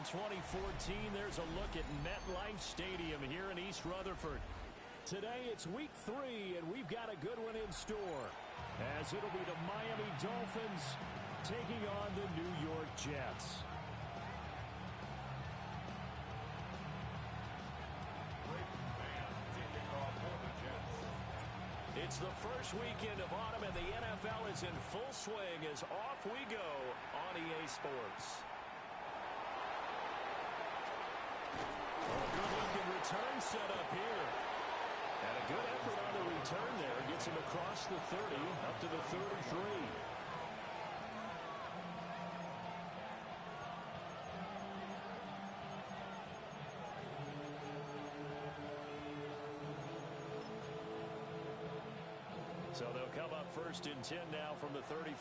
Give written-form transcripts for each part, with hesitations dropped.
2014, there's a look at MetLife Stadium here in East Rutherford. Today, it's week 3, and we've got a good one in store, as it'll be the Miami Dolphins taking on the New York Jets. It's the first weekend of autumn, and the NFL is in full swing as off we go on EA Sports. A good-looking return set up here. And a good effort on the return there. Gets him across the 30, up to the 33. So they'll come up first and 10 now from the 33.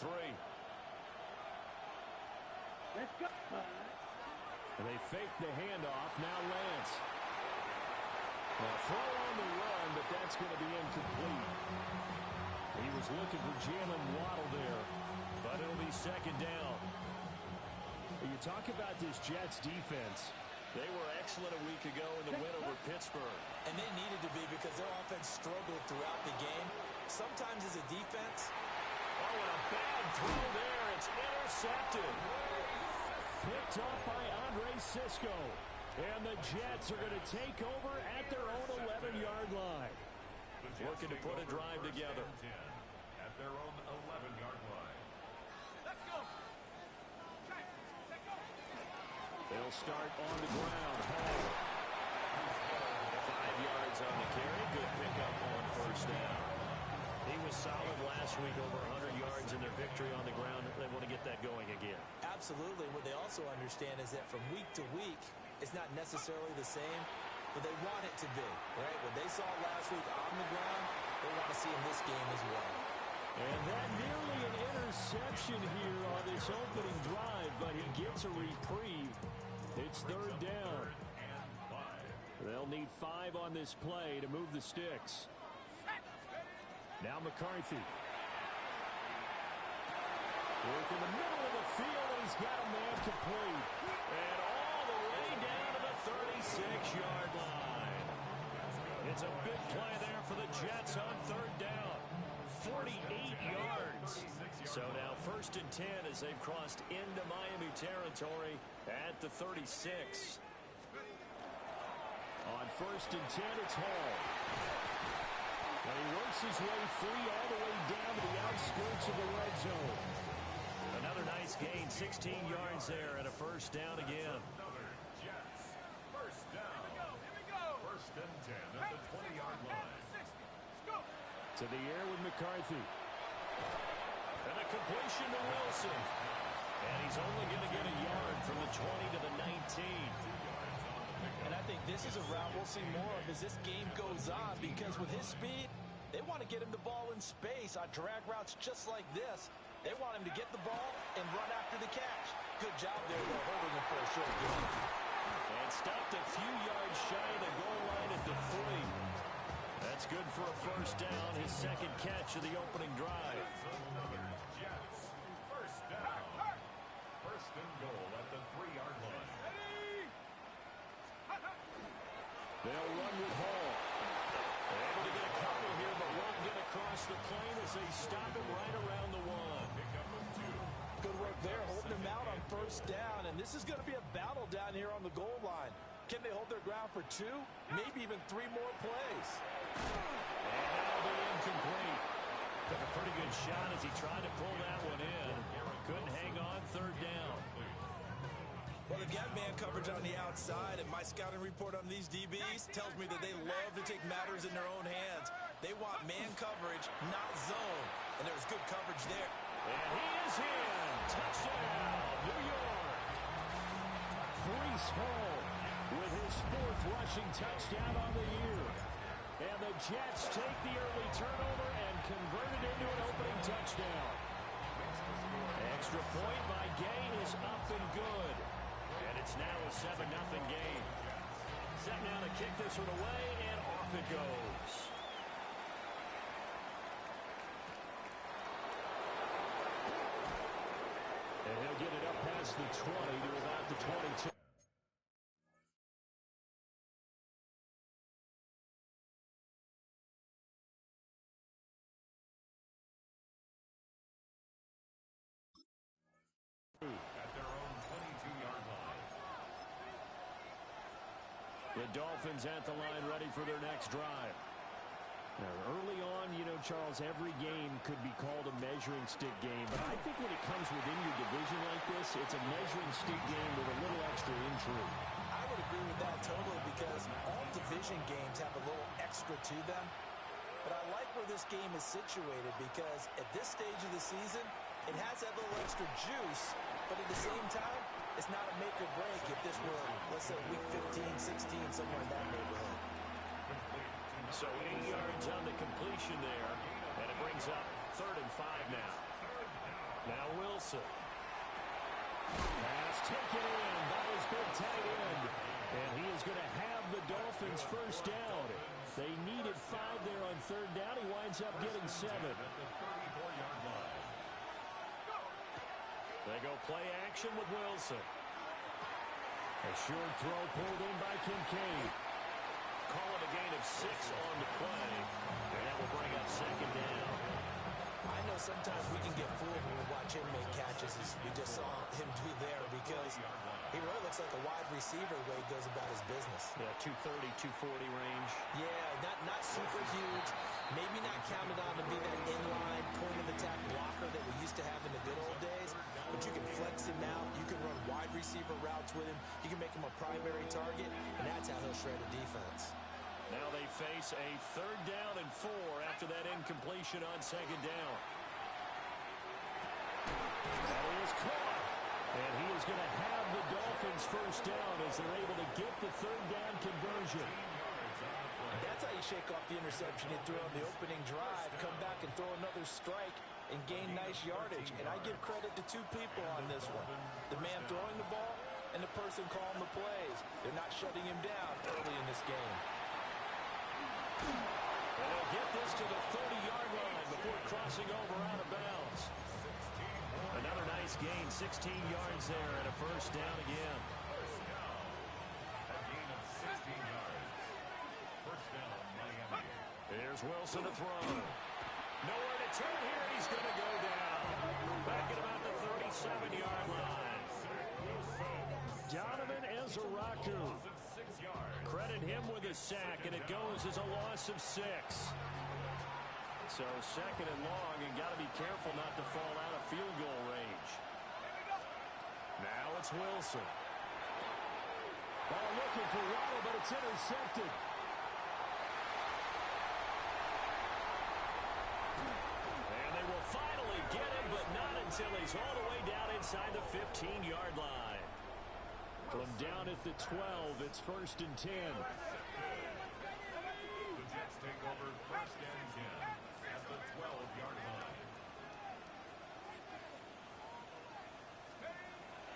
Let's go. And they fake the handoff. Now Lance. Now throw on the run, but that's going to be incomplete. He was looking for Jalen Waddle there, but it'll be second down. You talk about this Jets defense. They were excellent a week ago in the win over Pittsburgh. And they needed to be because their offense struggled throughout the game. Sometimes as a defense. Oh, and a bad throw there. It's intercepted. Picked off by Andre Cisco. And the Jets are going to take over at their own 11-yard line. Working to put a drive together. At their own 11-yard line. Let's go. They'll start on the ground. Hall. 5 yards on the carry. Good pickup on first down. He was solid last week, over 100 yards in their victory on the ground. They want to get that going again. Absolutely. What they also understand is that from week to week, it's not necessarily the same, but they want it to be, right? What they saw last week on the ground, they want to see in this game as well. And that nearly an interception here on this opening drive, but he gets a reprieve. It's third down. They'll need 5 on this play to move the sticks. Now McCarthy. Work in the middle of the field, and he's got a man complete. And all the way down to the 36-yard line. It's a big play there for the Jets on third down. 48 yards. So now first and 10 as they've crossed into Miami territory at the 36. On first and 10, it's Hall. And he works his way free all the way down to the outskirts of the red zone. Another nice gain, 16 yards there, and a first down again. Jets. First down. Here we go. First and 10 at the 20-yard line. Let's go. To the air with McCarthy. And a completion to Wilson. And he's only going to get a yard from the 20 to the 19. And I think this is a route we'll see more of as this game goes on, because with his speed, they want to get him the ball in space on drag routes just like this. They want him to get the ball and run after the catch. Good job there, though, holding him for a short game. And stopped a few yards shy of the goal line at the 3. That's good for a first down, his second catch of the opening drive. Jets. First down. First and goal at the 3-yard line. They'll run with Hall. They're able to get a couple here, but won't get across the plane as they stop him right around the 1. Good work there, holding him out on first down. And this is going to be a battle down here on the goal line. Can they hold their ground for 2, maybe even 3 more plays? And that'll be incomplete. Took a pretty good shot as he tried to pull that one in. Couldn't hang on third down. Well, they've got man coverage on the outside, and my scouting report on these DBs tells me that they love to take matters in their own hands. They want man coverage, not zone, and there's good coverage there. And he is in. Touchdown, New York. Breece Hall with his 4th rushing touchdown on the year. And the Jets take the early turnover and convert it into an opening touchdown. Extra point by Gay is up and good. And it's now a 7-0 game. Set now to kick this one away, and off it goes. And he'll get it up past the 20 to about the 22. The Dolphins at the line ready for their next drive. Now, early on, you know, Charles, every game could be called a measuring stick game. But I think when it comes within your division like this, it's a measuring stick game with a little extra intrigue. I would agree with that totally because all division games have a little extra to them. But I like where this game is situated because at this stage of the season, it has that little extra juice. But at the same time, it's not a make or break if this were, let's say, week 15, 16, somewhere in that neighborhood. So 8 yards on the completion there, and it brings up 3rd and 5 now. Now Wilson. Pass taken in by his big tight end, and he is going to have the Dolphins first down. They needed 5 there on 3rd down. He winds up getting 7. They go play action with Wilson. A short throw pulled in by Kincaid. Call it a gain of 6 on the play, and that will bring up 2nd down. I know sometimes we can get fooled when we watch him make catches as we just saw him do there because he really looks like a wide receiver the way he goes about his business. Yeah, 230, 240 range. Yeah, not super huge. Maybe not counted on to be that inline point-of-attack blocker that we used to have in the good old days. But you can flex him out. You can run wide receiver routes with him. You can make him a primary target, and that's how he'll shred a defense. Now they face a 3rd down and 4 after that incompletion on 2nd down. That is caught. And he is going to have the Dolphins first down as they're able to get the 3rd down conversion. That's how you shake off the interception you threw on the opening drive, come back and throw another strike and gain nice yardage. And I give credit to 2 people on this one. The man throwing the ball and the person calling the plays. They're not shutting him down early in this game. And they'll get this to the 30-yard line before crossing over out of bounds. Another nice gain, 16 yards there, and a first down again. A gain of 16 yards. First down, Miami. Here's Wilson to throw. Nowhere to turn here. He's going to go down. Back at about the 37-yard line. Donovan Ezeraku. Credit him with a sack, and it goes as a loss of 6. So 2nd and long, and got to be careful not to fall out of field goal range. Now it's Wilson. Ball looking for Waddle, but it's intercepted. And they will finally get him, but not until he's all the way down inside the 15-yard line. From down at the 12, it's 1st and 10. The Jets take over 1st and 10 at the 12-yard line.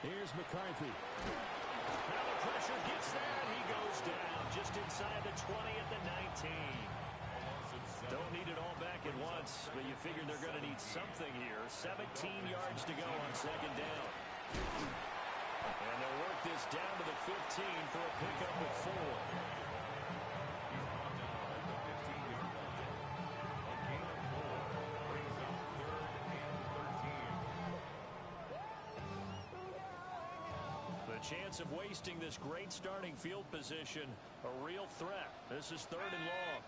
Here's McCarthy. Now the pressure gets there, and he goes down just inside the 20 at the 19. Don't need it all back at once, but you figure they're going to need something here. 17 yards to go on 2nd down. And they'll work this down to the 15 for a pickup of 4. The chance of wasting this great starting field position, a real threat. This is 3rd and long.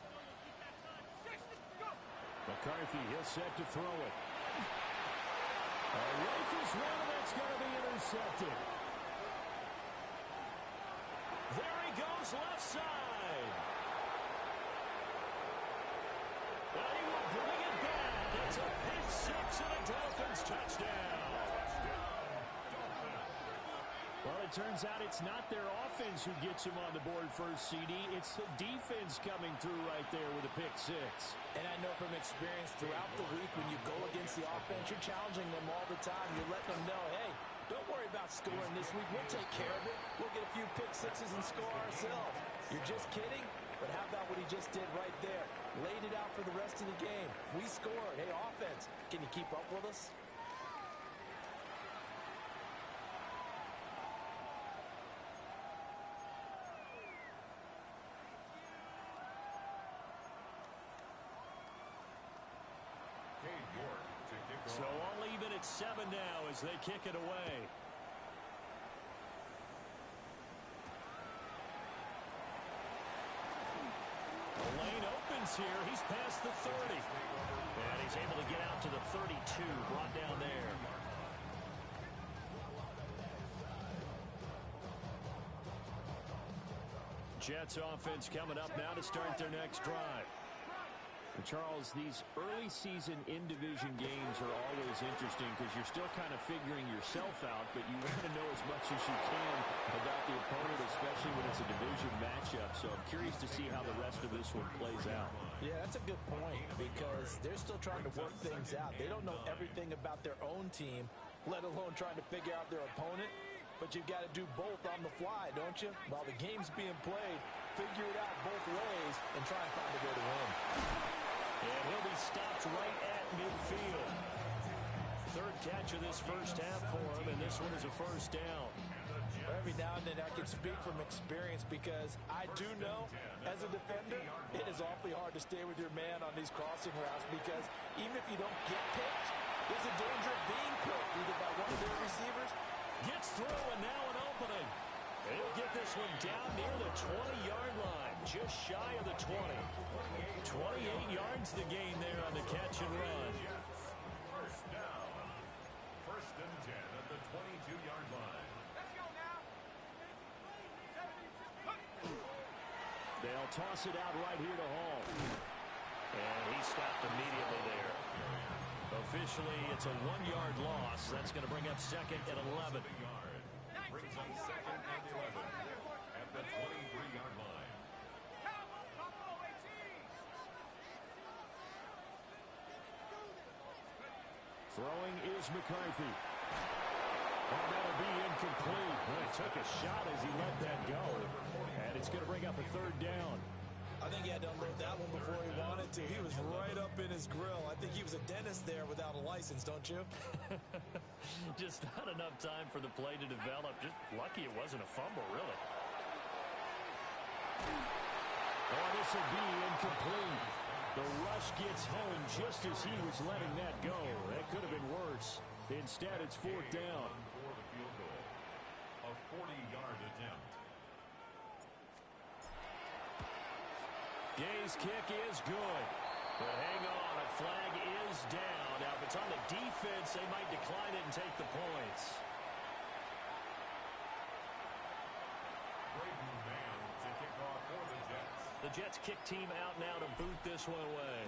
McCarthy, he'll set to throw it. Rifles one, and that's going to be intercepted. There he goes, left side. And he will bring it back. It's a pick 6 and a Dolphins touchdown. Well, it turns out it's not their offense who gets him on the board first, CD. It's the defense coming through right there with a pick 6. And I know from experience throughout the week when you go against the offense, you're challenging them all the time. You're letting them know, hey, don't worry about scoring this week. We'll take care of it. We'll get a few pick 6s and score ourselves. You're just kidding? But how about what he just did right there? Laid it out for the rest of the game. We scored. Hey, offense, can you keep up with us? So all even at 7 now as they kick it away. gains here. He's past the 30. And he's able to get out to the 32, brought down there. Jets offense coming up now to start their next drive. And Charles, these early season in-division games are always interesting because you're still kind of figuring yourself out, but you want to know as much as you can about the opponent, especially when it's a division matchup. So I'm curious to see how the rest of this one plays out. Yeah, that's a good point because they're still trying to work things out. They don't know everything about their own team, let alone trying to figure out their opponent. But you've got to do both on the fly, don't you? While the game's being played, figure it out both ways and try and find a way to win. And he'll be stopped right at midfield. Third catch of this first half for him, and this one is a first down. Every now and then I can speak from experience because I do know, as a defender, it is awfully hard to stay with your man on these crossing routes because even if you don't get picked, there's a danger of being picked either by one of their receivers. Gets through, and now an opening. He'll get this one down near the 20-yard line, just shy of the 20. 28 yards the gain there on the catch and run. First down. First and 10 at the 22-yard line. Let's go now. 72. They'll toss it out right here to Hall. And he stopped immediately there. Officially, it's a 1-yard loss. That's going to bring up second and 11. Brings up second and 11 at the 23-yard line. Throwing is McCarthy. Oh, that'll be incomplete. Well, he took a shot as he let that go. And it's going to bring up a third down. I think he had to unload that one before he wanted to. He was right up in his grill. I think he was a dentist there without a license, don't you? Just not enough time for the play to develop. Just lucky it wasn't a fumble, really. Oh, this will be incomplete. The rush gets home just as he was letting that go. That could have been worse. Instead, it's fourth down. For the field goal. A 40-yard attempt. Gay's kick is good. But hang on, a flag is down. Now, if it's on the defense, they might decline it and take the points. Braden Mann to kick off for the Jets. The Jets kick team out now to boot this one away.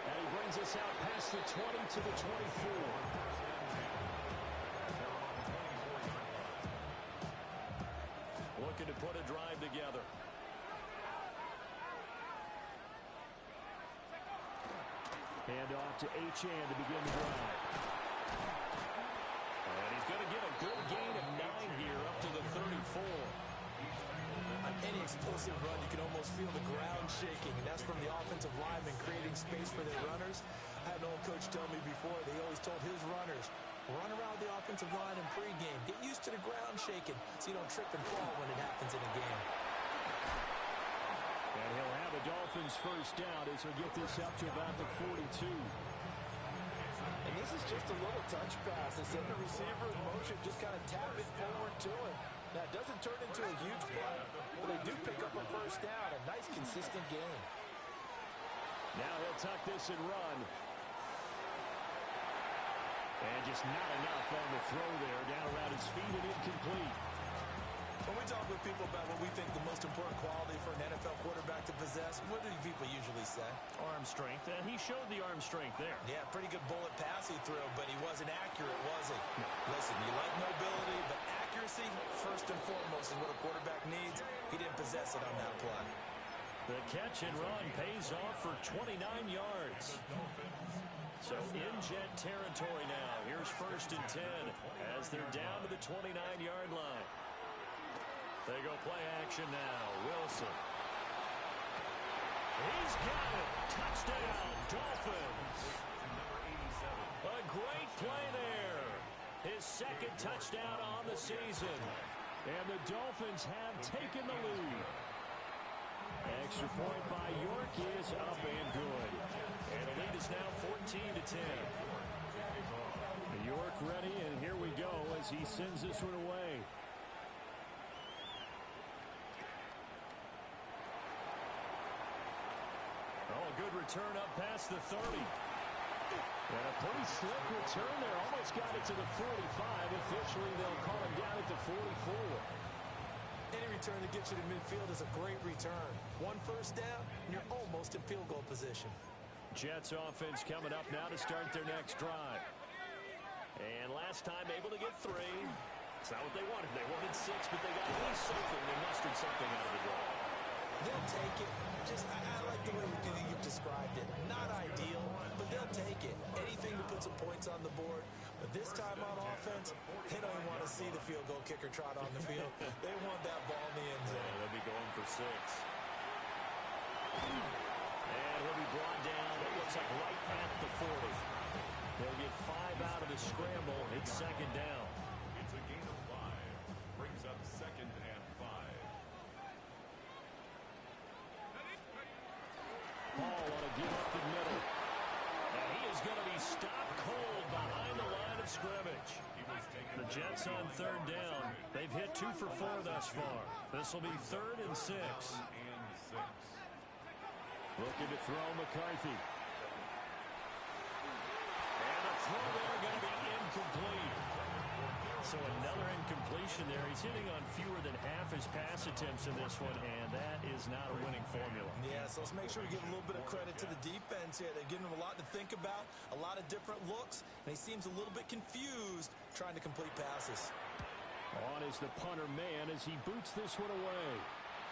And he brings us out past the 20 to the 24. Looking to put a drive together. Hand off to Achane to begin the drive. And he's going to get a good gain of 9 here up to the 34. On any explosive run, you can almost feel the ground shaking, and that's from the offensive linemen creating space for their runners. I had an old coach tell me before, they always told his runners, run around the offensive line in pregame. Get used to the ground shaking so you don't trip and fall when it happens in a game. And he'll have a Dolphins first down as he'll get this up to about the 42. And this is just a little touch pass. They send the receiver in motion, just kind of tap it forward to him. Now, it doesn't turn into a huge play, but they do pick up a first down. A nice, consistent game. Now he'll tuck this and run. And just not enough on the throw there. Down around his feet and incomplete. When we talk with people about what we think the most important quality for an NFL quarterback to possess, what do people usually say? Arm strength. And he showed the arm strength there. Yeah, pretty good bullet pass he threw, but he wasn't accurate, was he? Listen, you like mobility, but accuracy, first and foremost, is what a quarterback needs. He didn't possess it on that play. The catch and run pays off for 29 yards. So in Jet territory now. Here's first and 10 as they're down to the 29-yard line. They go play action now. Wilson. He's got it. Touchdown, Dolphins. A great play there. His second touchdown on the season. And the Dolphins have taken the lead. Extra point by York is up and good. And the lead is now 14-10. York ready, and here we go as he sends this one away. Oh, a good return up past the 30. And a pretty slick return there. Almost got it to the 45. Officially, they'll call him down at the 44. Any return that gets you to midfield is a great return. One first down, and you're almost in field goal position. Jets offense coming up now to start their next drive. And last time able to get 3. It's not what they wanted. They wanted 6, but they got at least something. They mustered something out of the drive. They'll take it. I like the way you've described it. Not ideal, but they'll take it. Anything to put some points on the board. But this time on offense, they don't even want to see the field goal kicker trot on the field. They want that ball in the end zone. Yeah, they'll be going for 6. And he'll be brought down, it looks like right at the 40. They'll get 5 out of the scramble. It's second down. It's a gain of 5. Brings up second and 5. Ball on a give up the middle. And he is going to be stopped cold behind the line of scrimmage. The Jets on third down. They've hit 2 for 4 thus far. This will be 3rd and 6. Looking to throw McCarthy. And the throw there going to be incomplete. So another incompletion there. He's hitting on fewer than half his pass attempts in this one, and that is not a winning formula. Yeah, so let's make sure we give a little bit of credit to the defense here. They're giving him a lot to think about, a lot of different looks, and he seems a little bit confused trying to complete passes. On is the punter man as he boots this one away.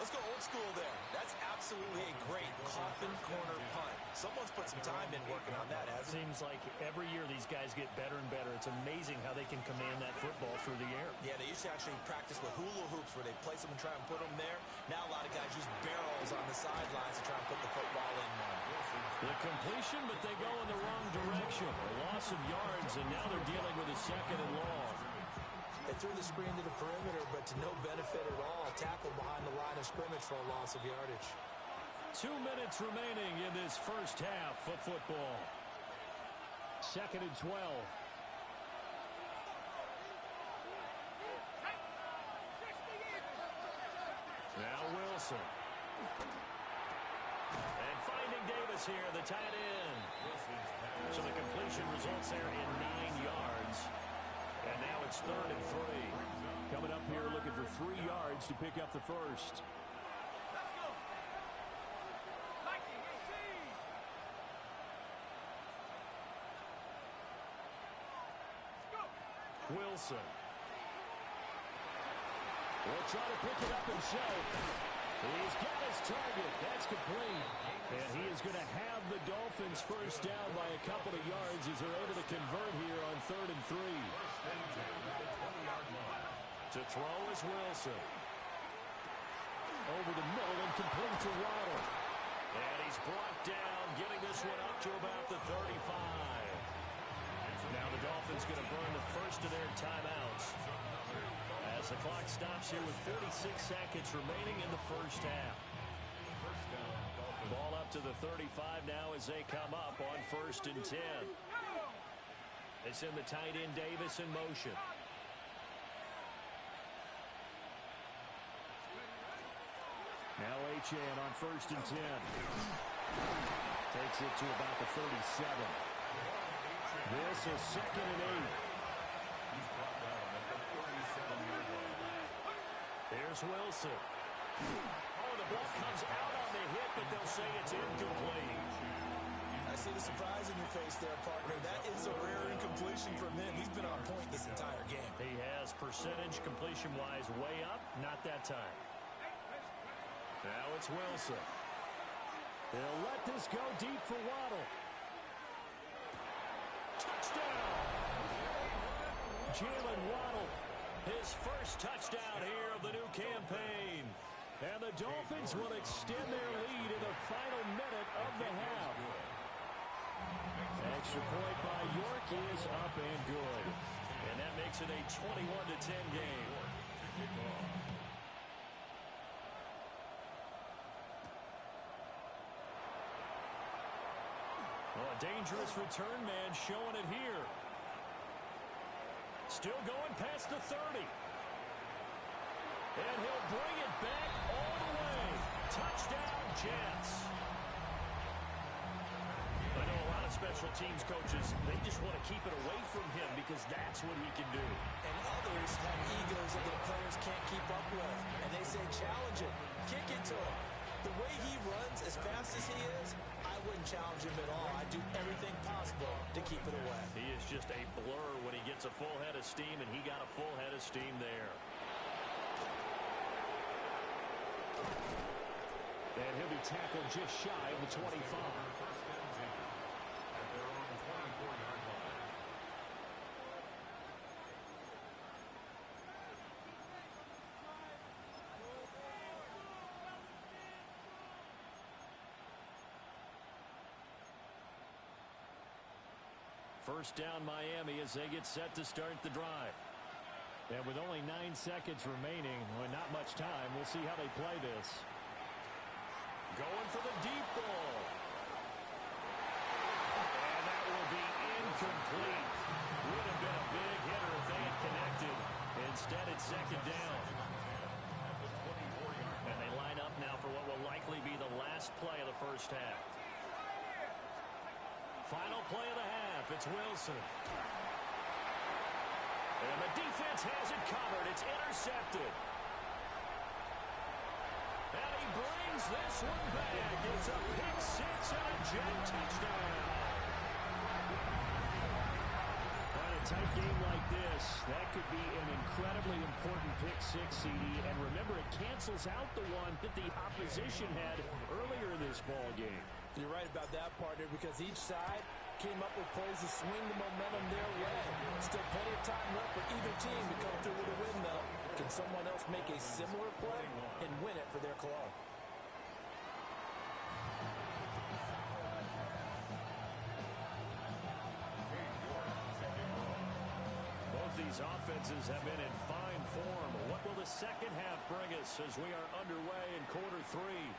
Let's go old school there. That's absolutely a great coffin corner punt. Someone's put some time in working on that, hasn't it? Seems like every year these guys get better and better. It's amazing how they can command that football through the air. Yeah, they used to actually practice with hula hoops where they place them and try and put them there. Now a lot of guys use barrels on the sidelines to try and put the football in one. The completion, but they go in the wrong direction. A loss of yards, and now they're dealing with a second and long. They threw the screen to the perimeter, but to no benefit at all. Tackle behind the line of scrimmage for a loss of yardage. 2 minutes remaining in this first half of football. 2nd and 12. Now Wilson. And finding Davis here, the tight end. So the completion results there in 9 yards. And now it's 3rd and 3. Coming up here looking for 3 yards to pick up the first. Wilson. Will try to pick it up himself. He's got his target. That's complete. And he is going to have the Dolphins first down by a couple of yards as they're able to convert here on 3rd and 3. To throw is Wilson. Over the middle and complete to Waddle. And he's brought down, getting this one up to about the 35. Now the Dolphins going to burn the first of their timeouts as the clock stops here with 46 seconds remaining in the first half. Ball up to the 35 now as they come up on 1st and 10. They send the tight end Davis in motion. Now Achane on 1st and 10. Takes it to about the 37. This is 2nd and 8. Here's Wilson. Oh, the ball comes out on the hit, but they'll say it's incomplete. I see the surprise in your face there, partner. That is a rare incompletion from him. He's been on point this entire game. He has percentage completion-wise way up, not that time. Now it's Wilson. They'll let this go deep for Waddle. Touchdown! Jalen Waddle, his first touchdown here of the new campaign. And the Dolphins will extend their lead in the final minute of the half. Extra point by York is up and good. And that makes it a 21-10 game. Oh, a dangerous return man showing it here. Still going past the 30. And he'll bring it back all the way. Touchdown, Jets. I know a lot of special teams coaches, they just want to keep it away from him because that's what he can do. And others have egos that their players can't keep up with. And they say, challenge it. Kick it to him. The way he runs as fast as he is, I wouldn't challenge him at all. I'd do everything possible to keep it away. He is just a blur when he gets a full head of steam, and he got a full head of steam there. And he'll be tackled just shy of the 25. First down, Miami, as they get set to start the drive. And with only 9 seconds remaining, well, not much time, we'll see how they play this. Going for the deep ball. And that will be incomplete. Would have been a big hitter if they had connected. Instead, it's second down. And they line up now for what will likely be the last play of the first half. Final play of the half. It's Wilson. And the defense has it covered. It's intercepted. And he brings this one back. It's a pick six and a Jet touchdown. On a tight game like this, that could be an incredibly important pick six, CD. And remember, it cancels out the one that the opposition had earlier in this ball game. You're right about that, partner, because each side came up with plays to swing the momentum their way. Still plenty of time left for either team to come through with a win, though. Can someone else make a similar play and win it for their club? Both these offenses have been in fine form. What will the second half bring us as we are underway in quarter three?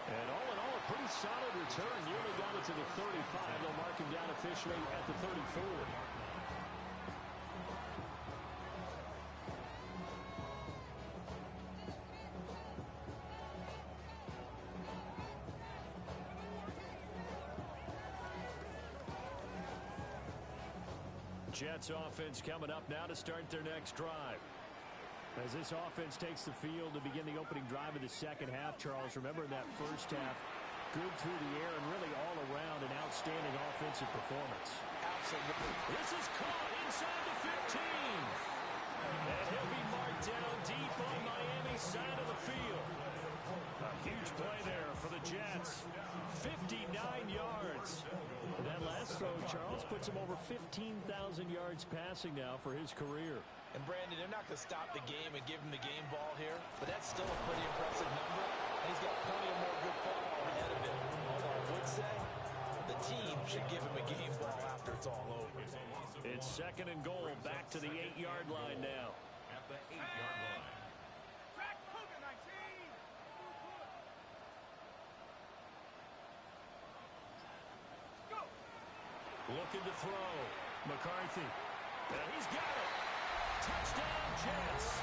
And all in all, a pretty solid return. Nearly got it to the 35. They'll mark him down officially at the 34. Jets offense coming up now to start their next drive. As this offense takes the field to begin the opening drive of the second half, Charles, remember in that first half, good through the air and really all around an outstanding offensive performance. Absolutely. This is caught inside the 15. And he'll be marked down deep on Miami's side of the field. A huge play there for the Jets. 59 yards. That last throw, Charles, puts him over 15,000 yards passing now for his career. And, Brandon, they're not going to stop the game and give him the game ball here, but that's still a pretty impressive number. And he's got plenty of more good football ahead of him. Although I would say the team should give him a game ball after it's all over. It's second and goal, back to the 8-yard line now. At the 8-yard line. Track Hogan 19. Go. Looking to throw. McCarthy. And he's got it. Touchdown, Jets.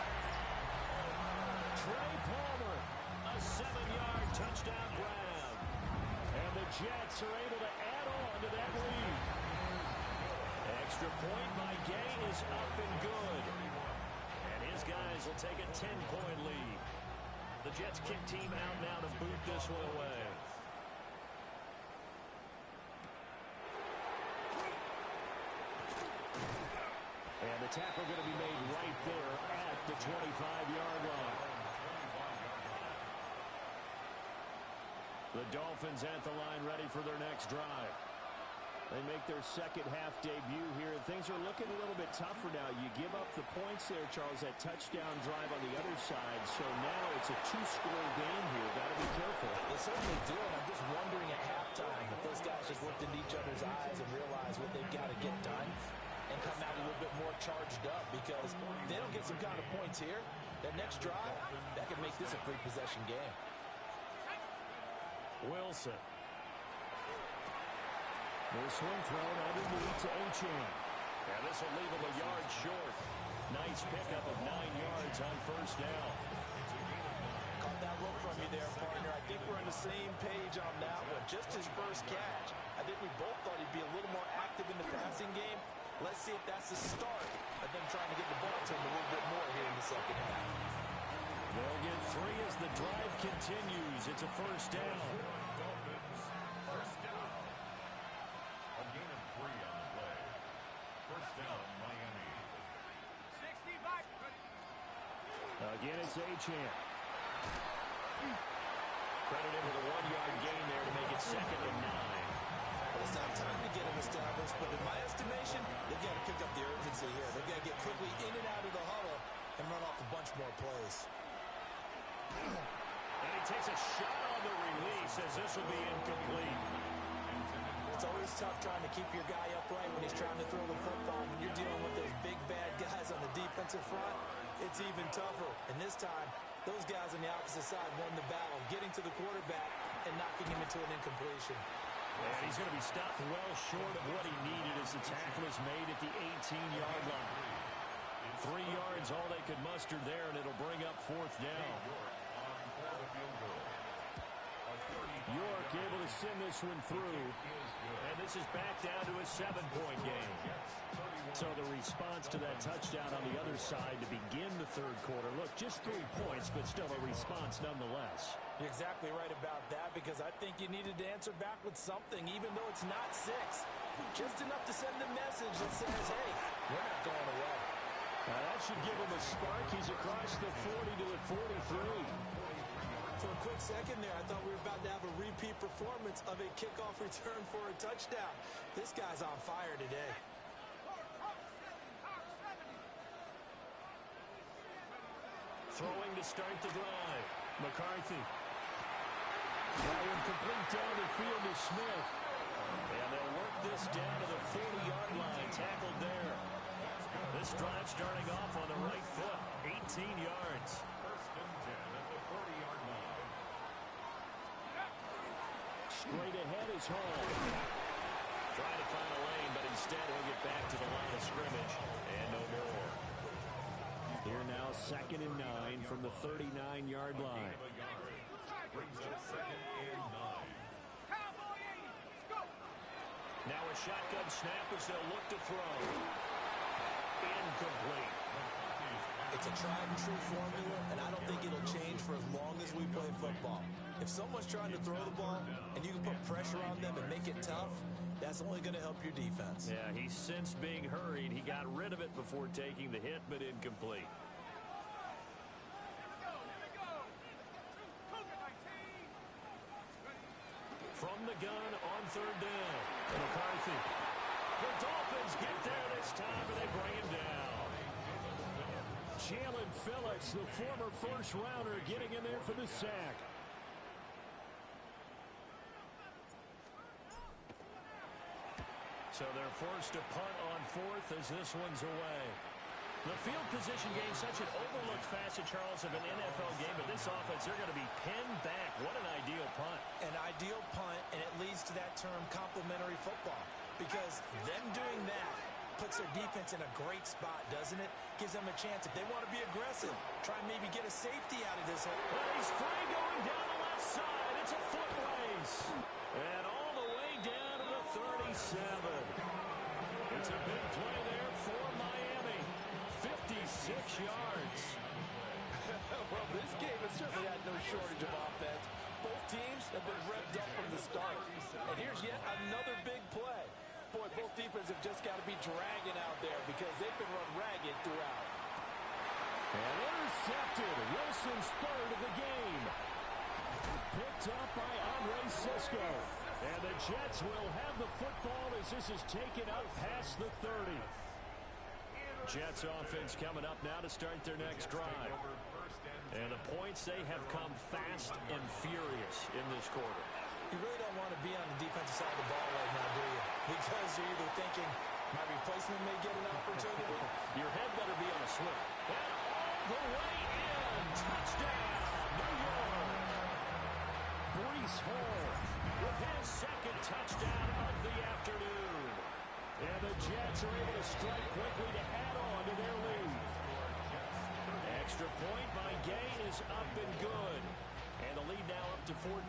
Trey Palmer. A 7-yard touchdown grab. And the Jets are able to add on to that lead. Extra point by Gay is up and good. And his guys will take a 10-point lead. The Jets kick team out now to boot this one away. And the tackle going to be made right there at the 25-yard line. The Dolphins at the line ready for their next drive. They make their second half debut here. Things are looking a little bit tougher now. You give up the points there, Charles, that touchdown drive on the other side. So now it's a two-score game here. Got to be careful. They certainly do, and I'm just wondering at halftime if those guys just looked into each other's eyes and realized what they've got to get done and come out a little bit more charged up, because if they don't get some kind of points here, that next drive, that could make this a free possession game. Wilson. This one thrown underneath to Achane. And this will leave him a yard short. Nice pickup of 9 yards on first down. Caught that look from you there, partner. I think we're on the same page on that one. Just his first catch. I think we both thought he'd be a little more active in the passing game. Let's see if that's the start of them trying to get the ball to him a little bit more here in the second half. They'll get 3 as the drive continues. It's a first down. First down. A gain of 3 on the play. First down, Miami. 60 back. Again, it's Achane. Credit him with a 1-yard gain there to make it 2nd and 9. Well, it's not time to get him established, but in my estimation, they've got to pick up the urgency here. They've got to get quickly in and out of the huddle and run off a bunch more plays. And he takes a shot on the release as this will be incomplete. It's always tough trying to keep your guy upright when he's trying to throw the football. When you're dealing with those big, bad guys on the defensive front, it's even tougher. And this time, those guys on the opposite side won the battle, getting to the quarterback and knocking him into an incompletion. And he's going to be stopped well short of what he needed as the tackle is made at the 18-yard line. 3 yards, all they could muster there, and it'll bring up 4th down. York able to send this one through, and this is back down to a 7-point game. So the response to that touchdown on the other side to begin the third quarter. Look, just 3 points, but still a response nonetheless. You're exactly right about that, because I think you needed to answer back with something, even though it's not 6. Just enough to send a message that says, hey, we're not going away. That should give him a spark. He's across the 40 to the 43. For a quick second there, I thought we were about to have a repeat performance of a kickoff return for a touchdown. This guy's on fire today. Throwing to start the drive. McCarthy. Now incomplete down the field to Smith. And they'll work this down to the 40-yard line. Tackled there. This drive starting off on the right foot. 18 yards. First and 10 at the 40-yard line. Straight ahead is Hall. Trying to find a lane, but instead he'll get back to the line of scrimmage. And no more. Here now 2nd and 9 from the 39-yard line. Brings up 2nd and 9. Cowboy Eagles, go! Now a shotgun snap as they'll look to throw. Incomplete. It's a tried and true formula, and I don't think it'll change for as long as we play football. If someone's trying to throw the ball and you can put pressure on them and make it tough, that's only going to help your defense. Yeah, he sensed being hurried. He got rid of it before taking the hit, but incomplete. From the gun on 3rd down. McCarthy. The Dolphins get there this time, and they bring him down. Jalen Phillips, the former first-rounder, getting in there for the sack. So they're forced to punt on 4th as this one's away. The field position game, such an overlooked facet, Charles, of an NFL game, but this offense, they're going to be pinned back. What an ideal punt. An ideal punt, and it leads to that term complementary football, because them doing that puts their defense in a great spot, doesn't it? Gives them a chance, if they want to be aggressive, try and maybe get a safety out of this. Well, he's free going down the left side. It's a foot race. And all the way down to the 37. It's a big play there for Miami. 56 yards. Well, this game has certainly had no shortage of offense. Both teams have been revved up from the start. And here's yet another big play. Boy, both defenses have just got to be dragging out there because they've been run ragged throughout. And intercepted. Wilson's third of the game. Picked up by Andre Sisco. And the Jets will have the football as this is taken up past the 30. Jets offense coming up now to start their next drive. And the points, they have come fast and furious in this quarter. You really don't want to be on the defensive side of the ball right now, do you? Because you're either thinking, my replacement may get an opportunity. Your head better be on a swivel. And all the way in. Touchdown, New York. Breece Hall with with his second touchdown of the afternoon. And the Jets are able to strike quickly to add on to their lead. Extra point by Gain is up and good. And the lead now up to 14. To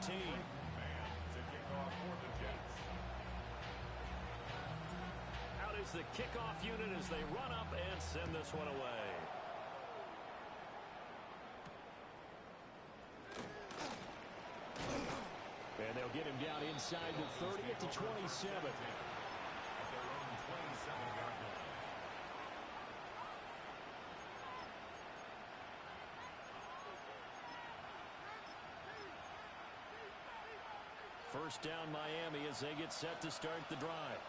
kick off for the Jets. Out is the kickoff unit as they run up and send this one away. And they'll get him down inside the 30 at the 27. At their own 27-yard line. First down Miami as they get set to start the drive.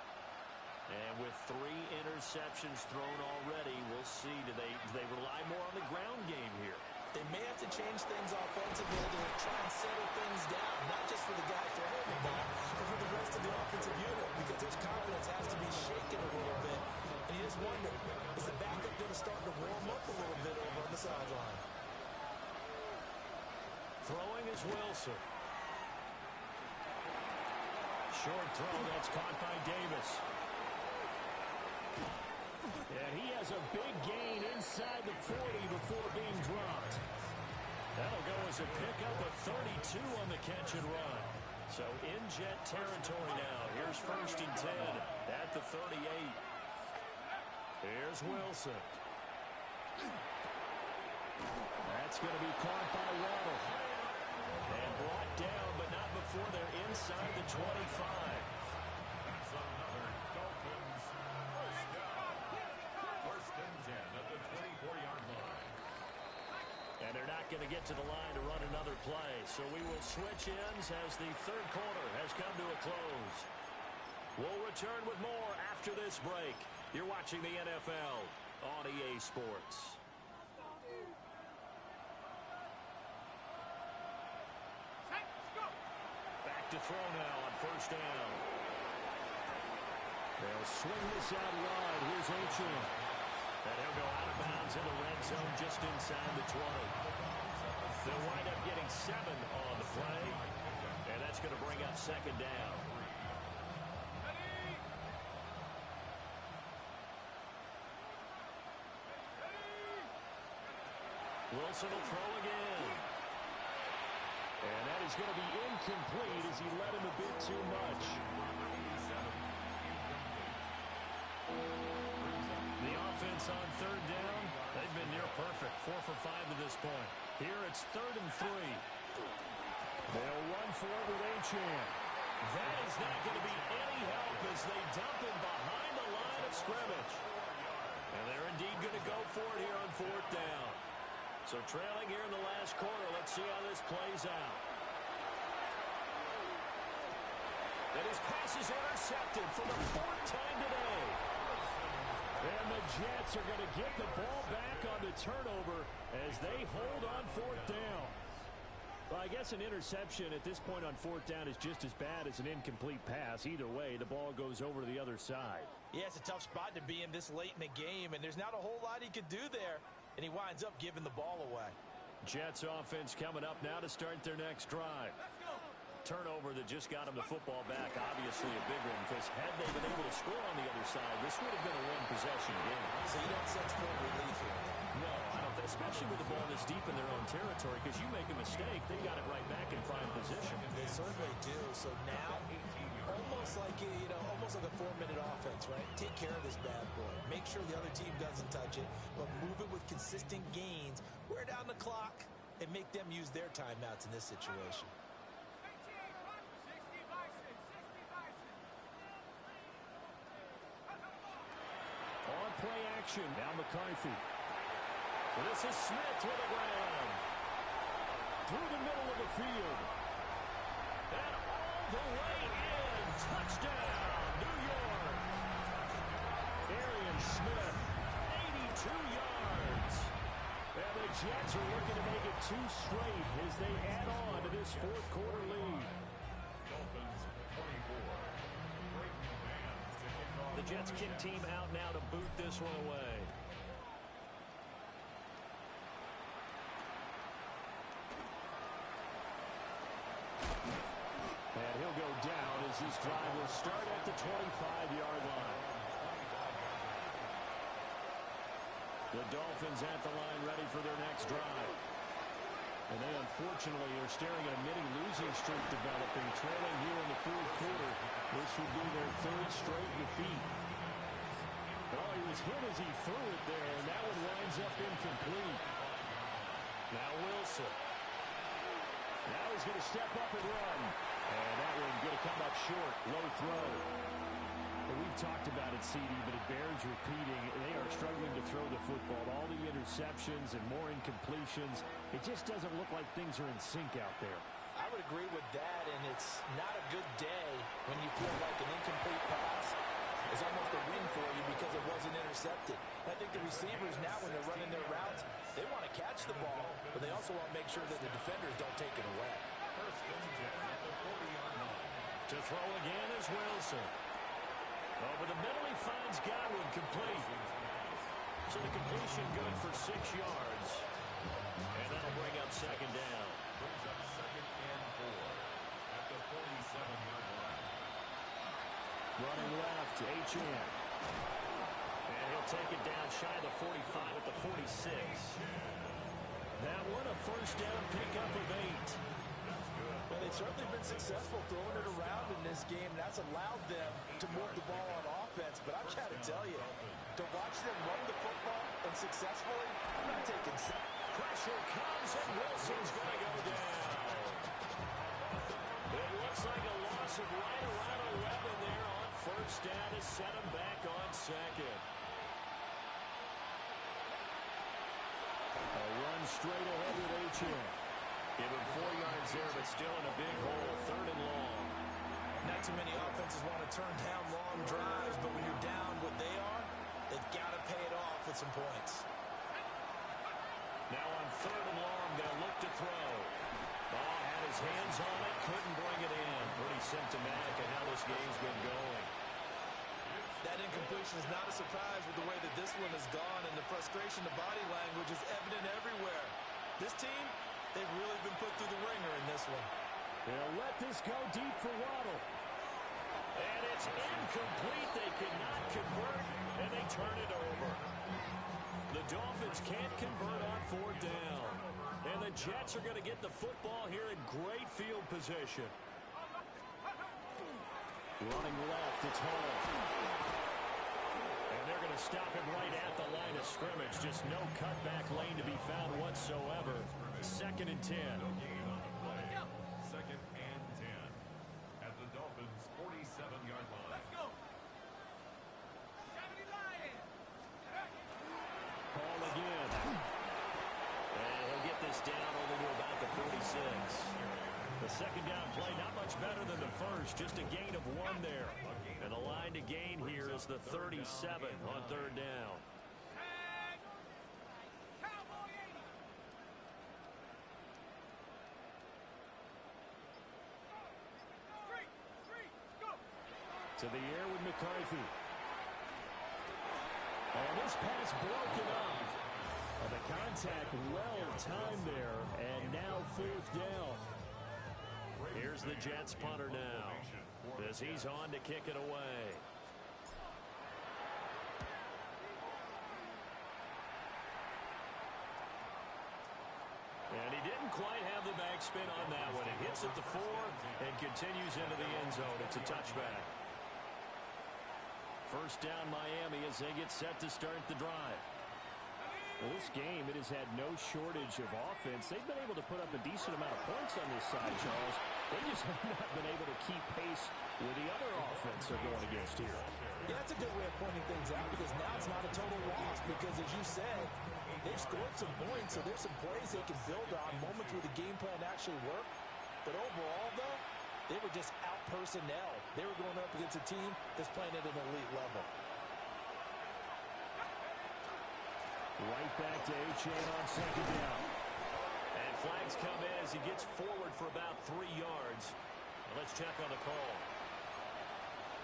And with 3 interceptions thrown already, we'll see. Do they rely more on the ground game here? They may have to change things offensively to try and settle things down, not just for the guy throwing the ball, but for the rest of the offensive unit, because his confidence has to be shaken a little bit. And you just wonder, is the backup going to start to warm up a little bit over on the sideline? Throwing is Wilson. Short throw, that's caught by Davis. And he has a big gain inside the 40 before being dropped. That'll go as a pickup of 32 on the catch and run. So in Jet territory now. Here's first and 10 at the 38. Here's Wilson. That's going to be caught by Waddle. And brought down, but not before they're inside the 25. That's another Dolphins first down. First and 10 at the 24-yard line. And they're not going to get to the line to run another play. So we will switch ends as the third quarter has come to a close. We'll return with more after this break. You're watching the NFL on EA Sports. Back to throw now on first down. They'll swing this out wide. Here's Achane. And he'll go out of bounds in the red zone just inside the 20. They'll wind up getting 7 on the play. And that's going to bring up second down. Wilson will throw again. And that is going to be incomplete as he led him a bit too much. The offense on third down, they've been near perfect. 4 for 5 to this point. Here it's 3rd and 3. They'll run for it with Achane. That is not going to be any help as they dump him behind the line of scrimmage. And they're indeed going to go for it here on 4th down. So trailing here in the last quarter, let's see how this plays out. And his pass is intercepted for the 4th time today. And the Jets are going to get the ball back on the turnover as they hold on 4th down. Well, I guess an interception at this point on 4th down is just as bad as an incomplete pass. Either way, the ball goes over to the other side. Yeah, it's a tough spot to be in this late in the game, and there's not a whole lot he could do there. And he winds up giving the ball away. Jets offense coming up now to start their next drive. Turnover that just got him the football back. Obviously a big one, because had they been able to score on the other side, this would have been a one-possession game. So you don't sense full relief here. No, I don't. Especially with the ball this deep in their own territory, because you make a mistake, they got it right back in prime position. They certainly do. So now, almost like almost like a 4-minute offense, right? Take care of this bad boy. Make sure the other team doesn't touch it, but move it with consistent gains. Wear down the clock and make them use their timeouts in this situation. On play action, now McCarthy. This is Smith with a ground. Through the middle of the field. And all the way in. Touchdown, New York. Arian Smith, 82 yards. And the Jets are looking to make it 2 straight as they add on to this 4th quarter lead. Dolphins 24. The Jets kick team out now to boot this one away. And he'll go down as this drive will start at the 25-yard line. The Dolphins at the line ready for their next drive. And they unfortunately are staring at a mini losing streak developing, trailing here in the fourth quarter. This would be their third straight defeat. Oh, he was hit as he threw it there, and that one winds up incomplete. Now Wilson. Now he's going to step up and run. And that one going to come up short. Low throw. Well, we've talked about it, CD, but it bears repeating. They are struggling to throw the football. All the interceptions and more incompletions. It just doesn't look like things are in sync out there. I would agree with that, and it's not a good day when you feel like an incomplete pass is almost a win for you because it wasn't intercepted. I think the receivers now, when they're running their routes, they want to catch the ball, but they also want to make sure that the defenders don't take it away. To throw again is Wilson. Over the middle, he finds Godwin, complete. So the completion good for 6 yards. And that'll bring up second down. Brings up second and 4 at the 47-yard line. Running left, H.N. And he'll take it down shy of the 45 at the 46. That one, a first down pickup of 8. Well, they've certainly been successful throwing it around in this game. That's allowed them to move the ball on offense. But I've got to tell you, to watch them run the football and successfully, I'm not taking sides. Pressure comes, and Wilson's going to go down. It looks like a loss of right around 11 there on first down to set him back on second. A run straight ahead with H.N. Give him 4 yards there, but still in a big hole, third and long. Not too many offenses want to turn down long drives, but when you're down what they are, they've got to pay it off with some points. Now on third and long, going to look to throw. Ball had his hands on it, couldn't bring it in. Pretty symptomatic of how this game's been going. That incompletion is not a surprise with the way that this one has gone, and the frustration, the body language is evident everywhere. This team, they've really been put through the ringer in this one. They'll let this go deep for Waddle. And it's incomplete. They cannot convert, and they turn it over. The Dolphins can't convert on fourth down. And the Jets are going to get the football here in great field position. Running left, it's Hall. And they're going to stop him right at the line of scrimmage. Just no cutback lane to be found whatsoever. Second and 10. Second and 10 at the Dolphins' 47-yard line. Let's go. 70 Lions. Ball again. And he'll get this down over to about the 46. The second down play, not much better than the first. Just a gain of 1 there. And the line to gain here is the 37 on third down. Cowboy 80. Three, go. To the air with McCarthy. And this pass broken up. The contact well timed there. And now fourth down. Here's the Jets punter now, as he's on to kick it away. And he didn't quite have the backspin on that one. It hits at the 4 and continues into the end zone. It's a touchback. First down Miami as they get set to start the drive. Well, this game, it has had no shortage of offense. They've been able to put up a decent amount of points on this side, Charles. They just have not been able to keep pace with the other offense they're going against here. Yeah, that's a good way of pointing things out because now it's not a total loss because, as you said, they've scored some points, so there's some plays they can build on, moments where the game plan actually worked. But overall, though, they were just out personnel. They were going up against a team that's playing at an elite level. Right back to H.N. on second down. And flags come in as he gets forward for about 3 yards. And let's check on the call.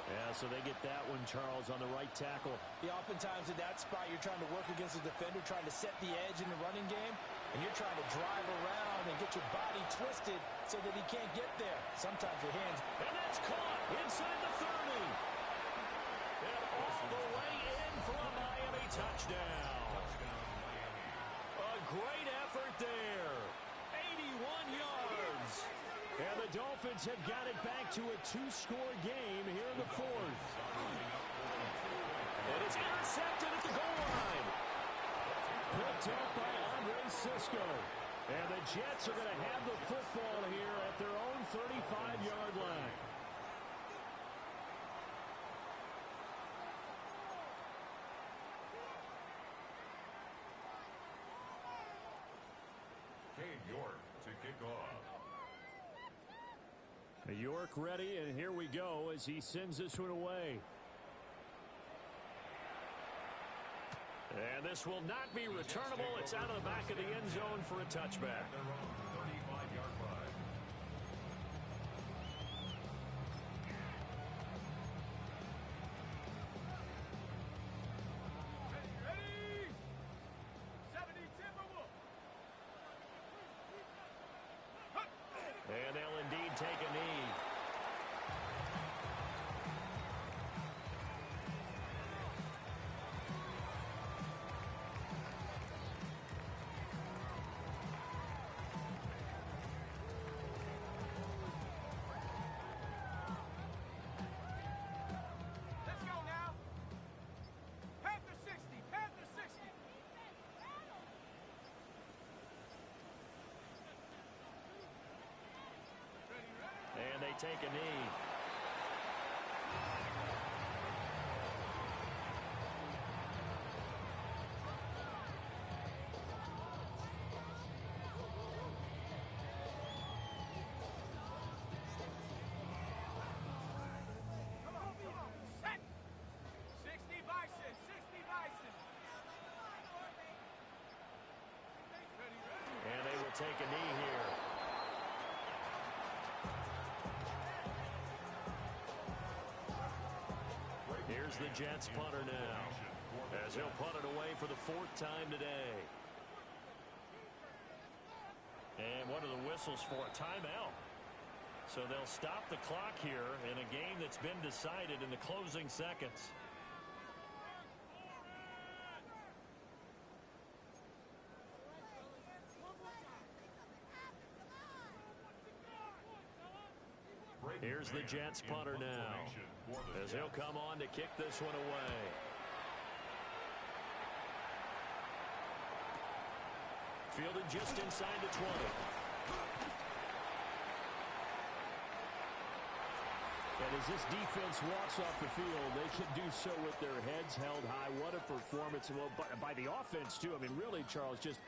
Yeah, so they get that one, Charles, on the right tackle. Yeah, oftentimes in that spot, you're trying to work against a defender, trying to set the edge in the running game. and you're trying to drive around and get your body twisted so that he can't get there. Sometimes your hands... And that's caught inside the 30. And all the way in for a Miami touchdown. A great effort there. 81 yards. And the Dolphins have got it back to a 2-score game here in the fourth. And it's intercepted at the goal line. Picked up by Andre Sisco. And the Jets are going to have the football here at their own 35-yard line. York to kick off. York ready, and here we go as he sends this one away. And this will not be returnable. It's out of the back of the end zone for a touchback. Their own 35-yard line. Ready? 70 Timberwolves. And they'll indeed take a knee. Let's go now. Panther 60. Panther 60. And they take a knee. Set. 60 Bison. 60 Bison. And they will take a knee here. Here's the Jets punter now, as he'll punt it away for the 4th time today. And what are the whistles for? A timeout. So they'll stop the clock here in a game that's been decided in the closing seconds. Here's the Jets punter now, as he'll come on to kick this one away. Fielded just inside the 20. And as this defense walks off the field, they can do so with their heads held high. What a performance. Well, by the offense, too. I mean, really, Charles, just